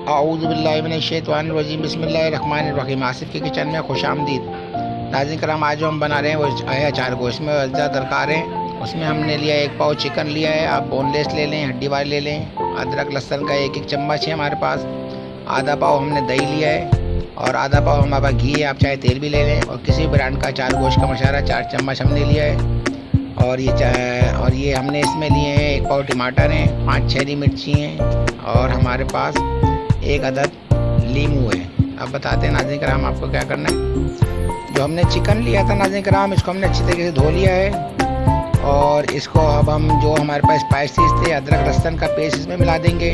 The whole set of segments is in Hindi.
औज़ुबिल्लाहि मिनश्शैतानिर्रजीम बिस्मिल्लाहिर्रहमानिर्रहीम। आसिफ के किचन में खुशामदीद। नाज़रीन करम, आज जो हम बना रहे हैं वो है अचार गोश्त में अज्जा दरकार है। उसमें हमने लिया 1 पाव चिकन लिया है, आप बोनलेस ले लें, हड्डी वाले ले लें। अदरक लहसुन का 1-1 चम्मच है हमारे पास। आधा पाव हमने दही लिया है और आधा पाव हमारे पास घी है, आप चाहे तेल भी ले लें। और किसी ब्रांड का अचार गोश्त का मसाला 4 चम्मच हमने लिया है। और ये हमने इसमें लिए हैं 1 पाव टमाटर हैं, 5-6 हरी मिर्ची हैं और हमारे पास 1 अदद लीमू है। अब बताते हैं नाज़रीन कराम आपको क्या करना है। जो हमने चिकन लिया था नाज़रीन कराम, इसको हमने अच्छी तरीके से धो लिया है और इसको अब हम जो हमारे पास स्पाइसेस थे, अदरक लहसुन का पेस्ट इसमें मिला देंगे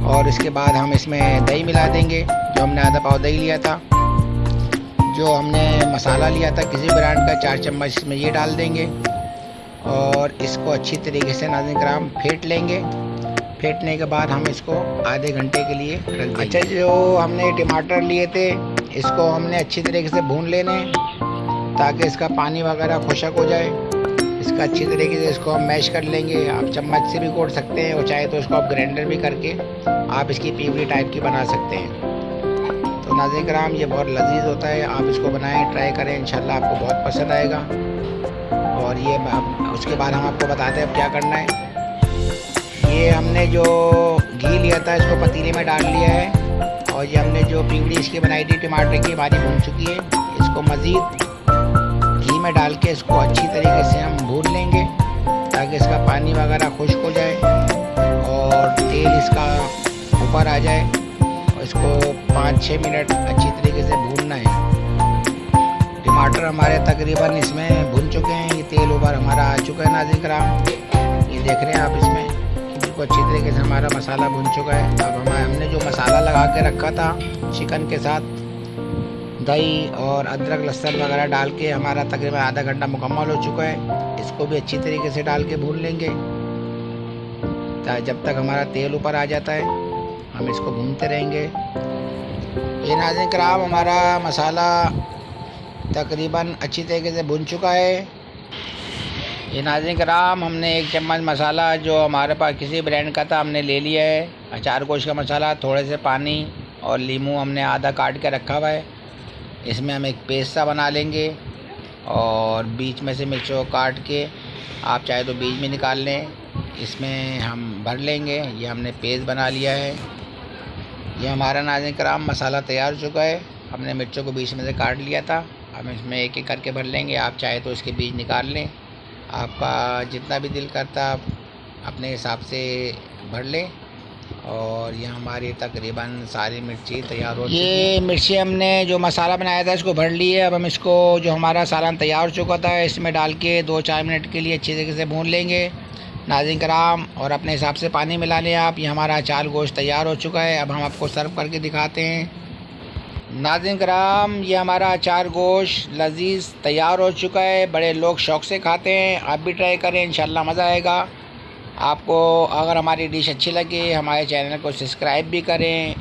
और इसके बाद हम इसमें दही मिला देंगे। जो हमने आधा पाव दही लिया था, जो हमने मसाला लिया था किसी ब्रांड का 4 चम्मच इसमें ये डाल देंगे और इसको अच्छी तरीके से नाज़रीन कराम फेंट लेंगे। फेंटने के बाद हम इसको आधे घंटे के लिए रख देंगे। अच्छा, जो हमने टमाटर लिए थे इसको हमने अच्छी तरीके से भून लेने ताकि इसका पानी वगैरह खुशक हो जाए। इसका अच्छी तरीके से इसको हम मैश कर लेंगे। आप चम्मच से भी कोट सकते हैं और चाहे तो इसको आप ग्राइंडर भी करके आप इसकी प्यूरी टाइप की बना सकते हैं। तो नाज़रीन कराम, ये बहुत लजीज होता है, आप इसको बनाएं, ट्राई करें, इंशाल्लाह आपको बहुत पसंद आएगा। और ये उसके बाद हम आपको बताते हैं अब क्या करना है। ये हमने जो घी लिया था इसको पतीले में डाल लिया है और ये हमने जो पिंगड़ी इसकी बनाई थी टमाटर की, हमारी भून चुकी है। इसको मज़ीद घी में डाल के इसको अच्छी तरीके से हम भून लेंगे ताकि इसका पानी वगैरह खुश्क हो जाए और तेल इसका ऊपर आ जाए। और इसको 5-6 मिनट अच्छी तरीके से भूनना है। टमाटर हमारे तकरीबन इसमें भुन चुके हैं, ये तेल ऊपर हमारा आ चुका है नाज़रीन कराम, ये देख रहे हैं आप इसमें बिल्कुल अच्छी तरीके से हमारा मसाला भुन चुका है। अब हमने जो मसाला लगा के रखा था चिकन के साथ, दही और अदरक लहसुन वगैरह डाल के हमारा तकरीबन आधा घंटा मुकम्मल हो चुका है। इसको भी अच्छी तरीके से डाल के भून लेंगे जब तक हमारा तेल ऊपर आ जाता है। हम इसको भूनते रहेंगे। ये नाज़रीन कराम, हमारा मसाला तकरीबन अच्छी तरीके से भुन चुका है। ये नाज़रीन कराम, हमने 1 चम्मच मसाला जो हमारे पास किसी ब्रांड का था हमने ले लिया है, अचार गोश्त का मसाला। थोड़े से पानी और लीमू हमने आधा काट के रखा हुआ है। इसमें हम एक पेस्ट सा बना लेंगे और बीच में से मिर्चों को काट के आप चाहे तो बीज में निकाल लें, इसमें हम भर लेंगे। ये हमने पेस्ट बना लिया है। ये हमारा नाज़रीन कराम मसाला तैयार हो चुका है। हमने मिर्चों को बीच में से काट लिया था, हम इसमें एक एक करके भर लेंगे। आप चाहे तो इसके बीज निकाल लें, आपका जितना भी दिल करता आप अपने हिसाब से भर लें। और ये हमारी तकरीबन सारी मिर्ची तैयार हो चुकी है। ये मिर्ची हमने जो मसाला बनाया था इसको भर ली है। अब हम इसको जो हमारा सालन तैयार हो चुका था इसमें डाल के 2-4 मिनट के लिए अच्छी तरीके से भून लेंगे नाज़रीन कराम, और अपने हिसाब से पानी मिला लें आप। ये हमारा अचार गोश्त तैयार हो चुका है। अब हम आपको सर्व करके दिखाते हैं। नाज़रीन कराम, ये हमारा अचार गोश्त लजीज तैयार हो चुका है। बड़े लोग शौक़ से खाते हैं, आप भी ट्राई करें, इंशाल्लाह मज़ा आएगा आपको। अगर हमारी डिश अच्छी लगे हमारे चैनल को सब्सक्राइब भी करें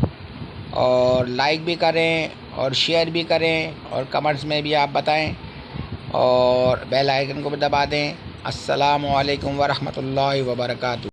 और लाइक भी करें और शेयर भी करें और कमेंट्स में भी आप बताएं और बेल आइकन को भी दबा दें। अस्सलामु अलैकुम व रहमतुल्लाहि व बरकातुहू।